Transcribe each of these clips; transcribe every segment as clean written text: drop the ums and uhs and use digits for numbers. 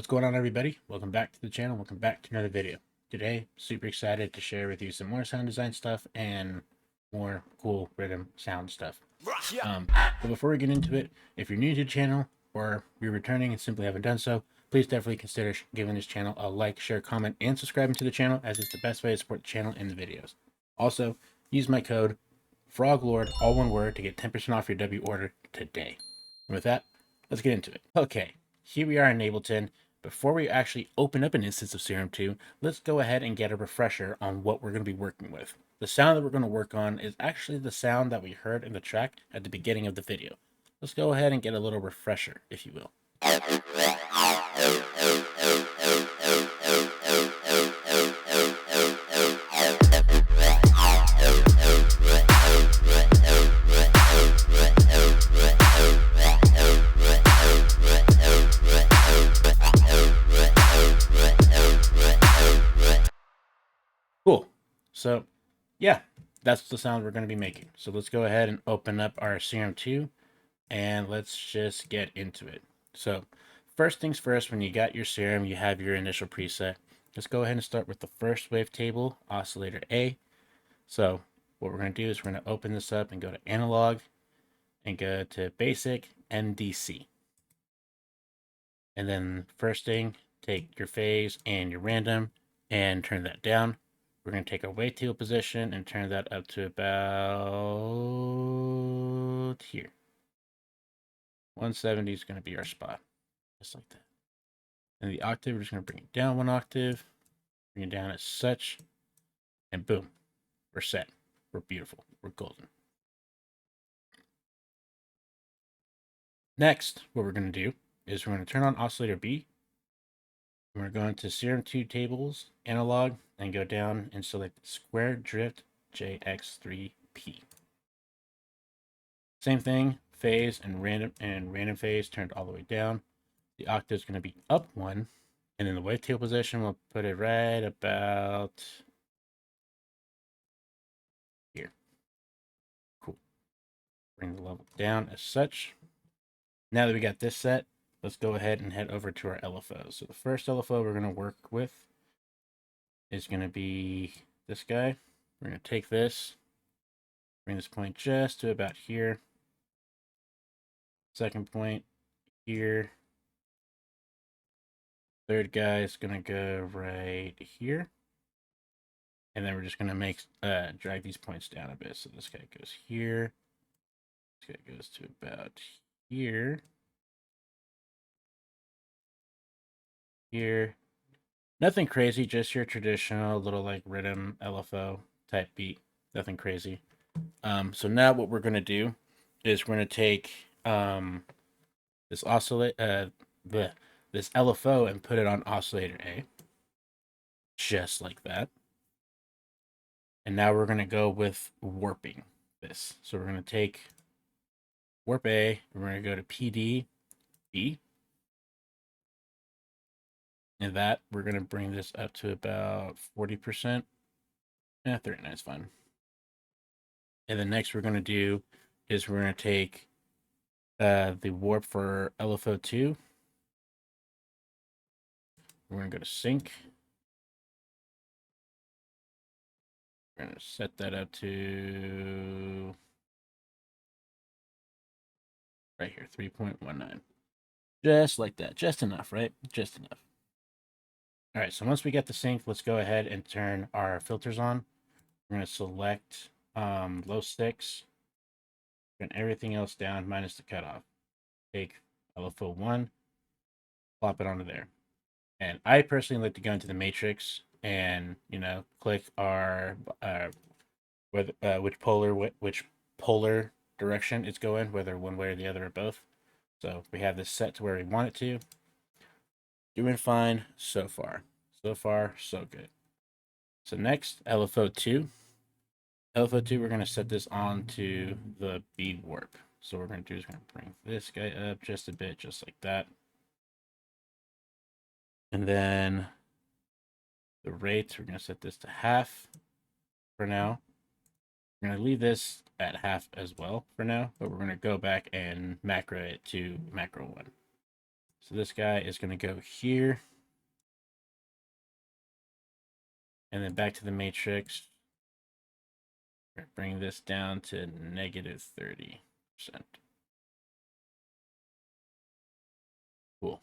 going on, everybody? Welcome back to the channel. Welcome back to another video. Today, super excited to share with you some more sound design stuff and more cool rhythm sound stuff. But before we get into it, if you're new to the channel or you're returning and simply haven't done so, please definitely consider giving this channel a like, share, comment, and subscribing to the channel, as it's the best way to support the channel and the videos. Also, use my code FROGLORD, all one word, to get 10% off your W order today. And with that, let's get into it. Okay, here we are in Ableton. Before we actually open up an instance of Serum 2, let's go ahead and get a refresher on what we're going to be working with. The sound that we're going to work on is actually the sound that we heard in the track at the beginning of the video. Let's go ahead and get a little refresher, if you will. Cool. So, yeah, that's the sound we're going to be making. So let's go ahead and open up our Serum 2 and let's just get into it. So first things first, when you got your Serum, you have your initial preset. Let's go ahead and start with the first wavetable, oscillator A. So what we're going to do is we're going to open this up and go to analog and go to basic MDC. And then first thing, take your phase and your random and turn that down. We're going to take our wavetable position and turn that up to about here. 170 is going to be our spot, just like that. And the octave, we're just going to bring it down one octave, bring it down as such, and boom, we're set. We're beautiful. We're golden. Next, what we're going to do is we're going to turn on oscillator B. We're going to go into Serum 2 tables, analog, and go down and select square drift JX3P. Same thing, phase and random phase turned all the way down. The octave is going to be up one, and in the wavetable position, we'll put it right about here. Cool. Bring the level down as such. Now that we got this set, let's go ahead and head over to our LFO. So the first LFO we're going to work with is going to be this guy. We're going to take this, bring this point just to about here. Second point here. Third guy is going to go right here. And then we're just going to make drag these points down a bit. So this guy goes here. This guy goes to about here. Here. Nothing crazy, just your traditional little like Riddim LFO type beat. Nothing crazy. So now what we're going to do is we're going to take this this LFO and put it on oscillator A, just like that. And now we're going to go with warping this. So we're going to take warp A, we're going to go to PD B, and that we're going to bring this up to about 40%. 39 is fine. And then next we're going to do is we're going to take the warp for LFO2. We're going to go to sync. We're going to set that up to right here, 3.19. Just like that. Just enough, right? Just enough. All right, so once we get the sync, let's go ahead and turn our filters on. We're going to select low 6, turn everything else down minus the cutoff. Take LFO 1, plop it onto there. And I personally like to go into the matrix and, you know, click our which polar direction it's going, whether one way or the other or both. So we have this set to where we want it to. Doing fine so far. So far, so good. So next, LFO 2. LFO 2, we're going to set this on to the bead warp. So what we're going to do is we're going to bring this guy up just a bit, just like that. And then the rates, we're going to set this to half for now. We're going to leave this at half as well for now, but we're going to go back and macro it to macro 1. So this guy is going to go here. And then back to the matrix. Bring this down to negative 30%. Cool.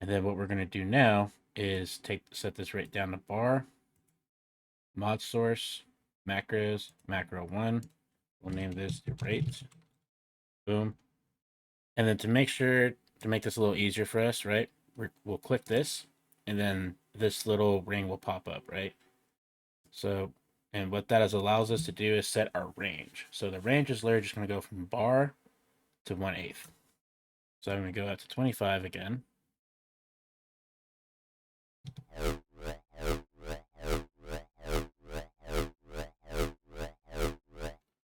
And then what we're going to do now is set this right down to bar, mod source, macros, macro 1. We'll name this the rate. Boom. And then to make this a little easier for us, right, we'll click this, and then this little ring will pop up, right? So, and what that allows us to do is set our range. So the range is literally just going to go from bar to 1/8. So I'm going to go out to 25 again.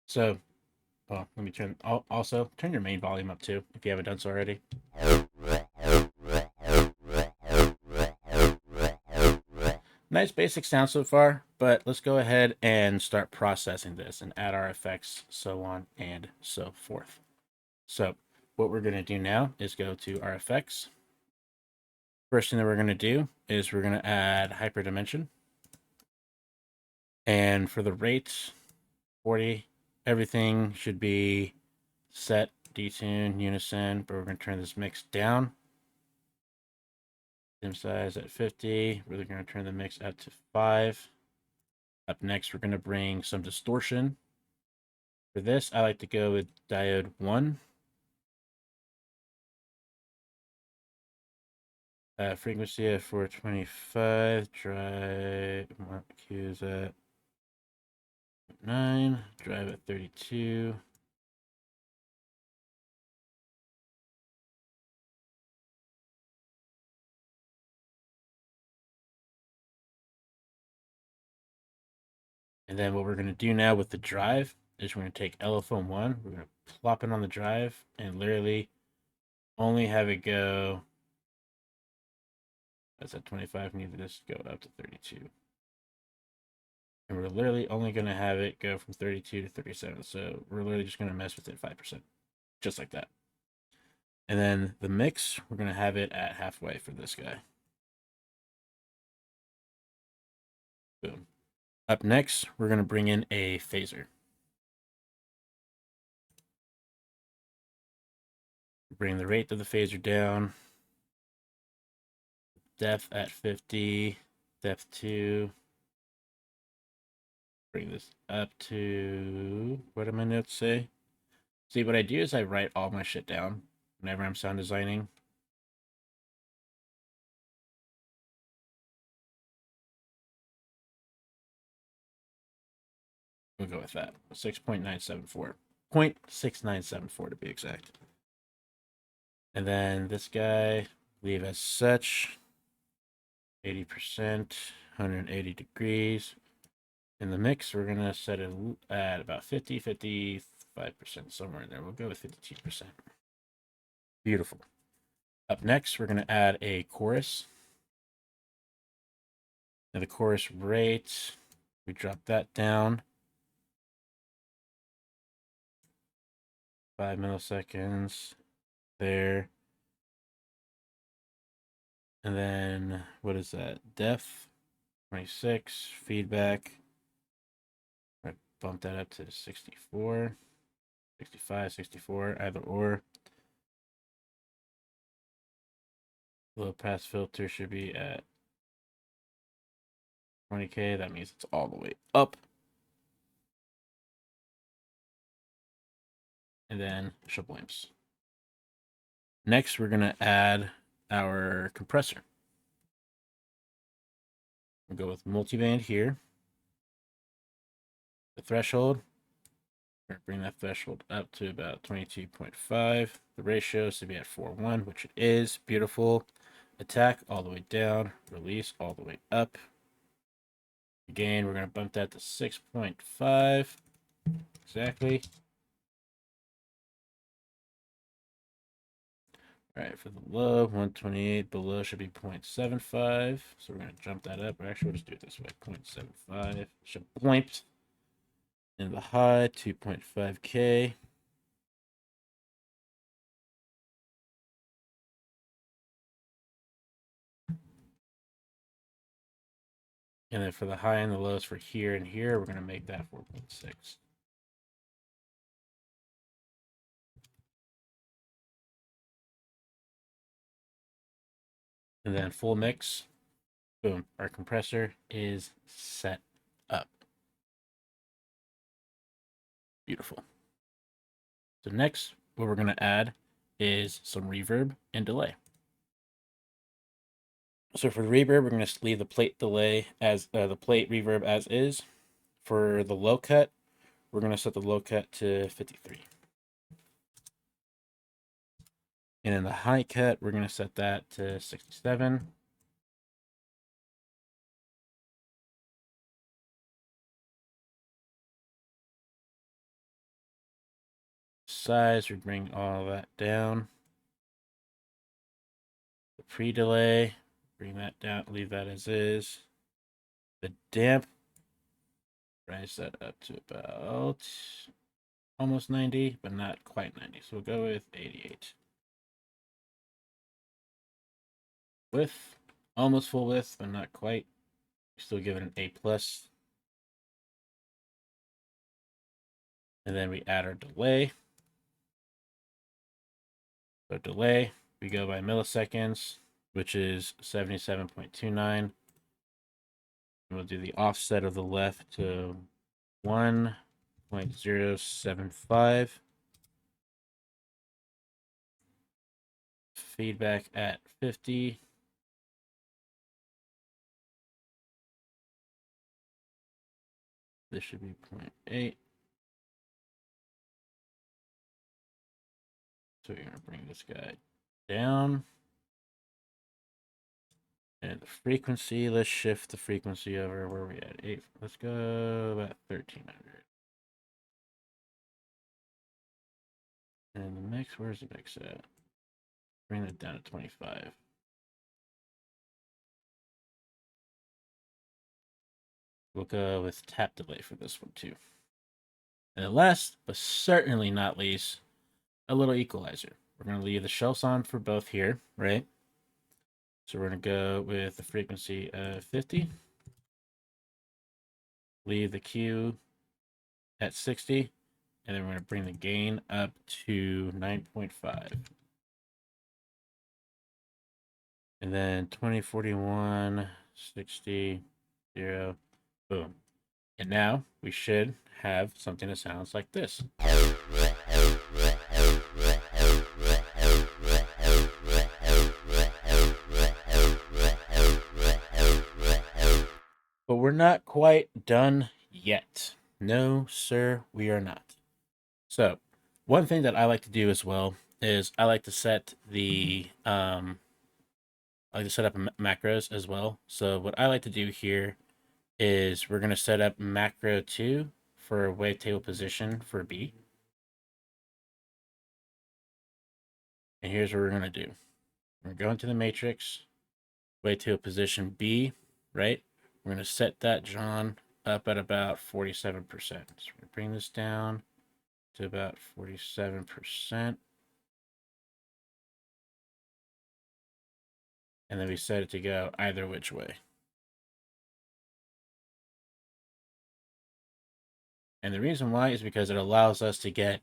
So, well, let me also turn your main volume up too, if you haven't done so already. Nice basic sound so far, but let's go ahead and start processing this and add our effects, so on and so forth. So what we're going to do now is go to our effects. First thing that we're going to do is we're going to add hyperdimension. And for the rates, 40, everything should be set, detune, unison, but we're going to turn this mix down. Dim size at 50. We're going to turn the mix up to 5. Up next, we're going to bring some distortion. For this, I like to go with diode 1. Frequency at 425. Drive cues at 9. Drive at 32. And then what we're going to do now with the drive is we're going to take LFO 1, we're going to plop it on the drive, and literally only have it go, that's at 25, we need to just go up to 32. And we're literally only going to have it go from 32 to 37, so we're literally just going to mess with it 5%, just like that. And then the mix, we're going to have it at halfway for this guy. Boom. Up next, we're going to bring in a phaser. Bring the rate of the phaser down. Depth at 50. Depth 2. Bring this up to, what do my notes say? See, what I do is I write all my shit down whenever I'm sound designing. We'll go with that. 6.974. 0.6974 to be exact. And then this guy, leave as such. 80%, 180 degrees. In the mix, we're going to set it at about 50, 55%, somewhere in there. We'll go with 52%. Beautiful. Up next, we're going to add a chorus. Now the chorus rate, we drop that down. 5 milliseconds there. And then, what is that? Depth, 26. Feedback, I bump that up to 64. 65, 64, either or. Low pass filter should be at 20K. That means it's all the way up. And then shablimps. Next, we're going to add our compressor. We'll go with multiband here. The threshold, we're going to bring that threshold up to about 22.5. The ratio should be at 4:1, which it is. Beautiful. Attack all the way down. Release all the way up. Again, we're going to bump that to 6.5. Exactly. All right, for the low, 128 below should be 0.75. So we're going to jump that up. Or actually, we'll just do it this way, 0.75. Should point. And the high, 2.5K. And then for the high and the lows for here and here, we're going to make that 4.6. And then full mix. Boom. Our compressor is set up. Beautiful. So next, what we're going to add is some reverb and delay. So for the reverb, we're going to leave the plate delay as the plate reverb as is. For the low cut, we're going to set the low cut to 53. And in the high cut, we're going to set that to 67. Size, we bring all that down. The pre-delay, bring that down, leave that as is. The damp, raise that up to about almost 90, but not quite 90. So we'll go with 88. Width, almost full width, but not quite. Still give it an A+. And then we add our delay. So delay, we go by milliseconds, which is 77.29. We'll do the offset of the left to 1.075. Feedback at 50. This should be 0.8. So we're going to bring this guy down. And the frequency, let's shift the frequency over. Where are we at? 8. Let's go about 1300. And the mix, where's the mix at? Bring that down to 25. We'll go with tap delay for this one too. And last, but certainly not least, a little equalizer. We're going to leave the shelves on for both here, right? So we're going to go with the frequency of 50. Leave the Q at 60. And then we're going to bring the gain up to 9.5. And then 2041, 60, 0, boom. And now we should have something that sounds like this. But we're not quite done yet. No, sir, we are not. So, one thing that I like to do as well is I like to set the I like to set up macros as well. So what I like to do here is we're going to set up macro 2 for wavetable position for B. And here's what we're going to do. We're going to go into the matrix, wavetable position B, right? We're going to set that John up at about 47%. So we're going to bring this down to about 47%. And then we set it to go either which way. And the reason why is because it allows us to get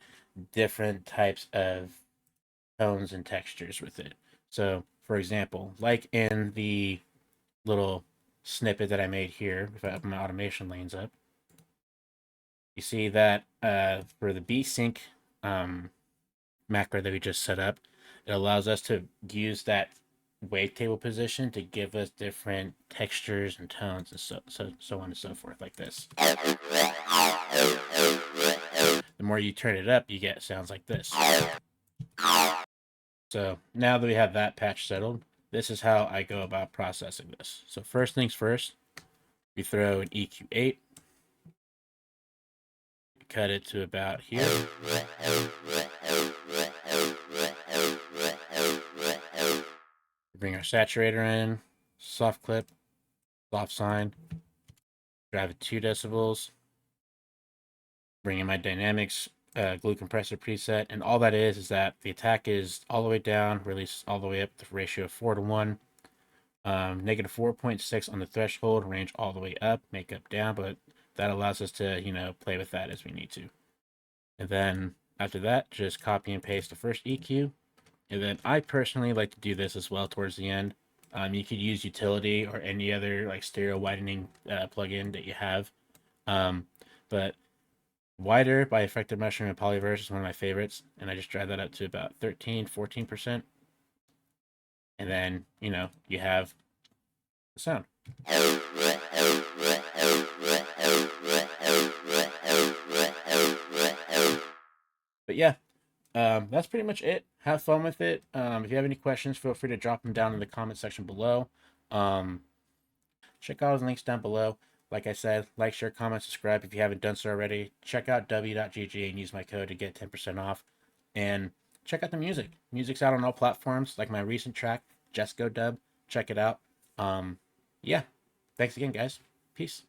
different types of tones and textures with it. So, for example, like in the little snippet that I made here, if I open my automation lanes up, you see that for the B-Sync macro that we just set up, it allows us to use that wavetable position to give us different textures and tones and so on and so forth, like this. The more you turn it up, you get sounds like this. So now that we have that patch settled, this is how I go about processing this. So first things first, we throw an EQ8, cut it to about here. Bring our saturator in, soft clip, soft sine, drive it 2 decibels, bring in my dynamics glue compressor preset, and all that is that the attack is all the way down, release all the way up, the ratio of 4 to 1. Negative 4.6 on the threshold, range all the way up, makeup down, but that allows us to, play with that as we need to. And then after that, just copy and paste the first EQ. And then I personally like to do this as well towards the end. You could use utility or any other like stereo widening plugin that you have. But Wider by Effective Mushroom and Polyverse is one of my favorites. And I just drive that up to about 13-14%. And then, you have the sound. But yeah, that's pretty much it. Have fun with it. If you have any questions, feel free to drop them down in the comment section below. Check out the links down below. Like I said, like, share, comment, subscribe if you haven't done so already. Check out w.gg and use my code to get 10% off. And check out the music. Music's out on all platforms, like my recent track, Just Go Dub. Check it out. Yeah. Thanks again, guys. Peace.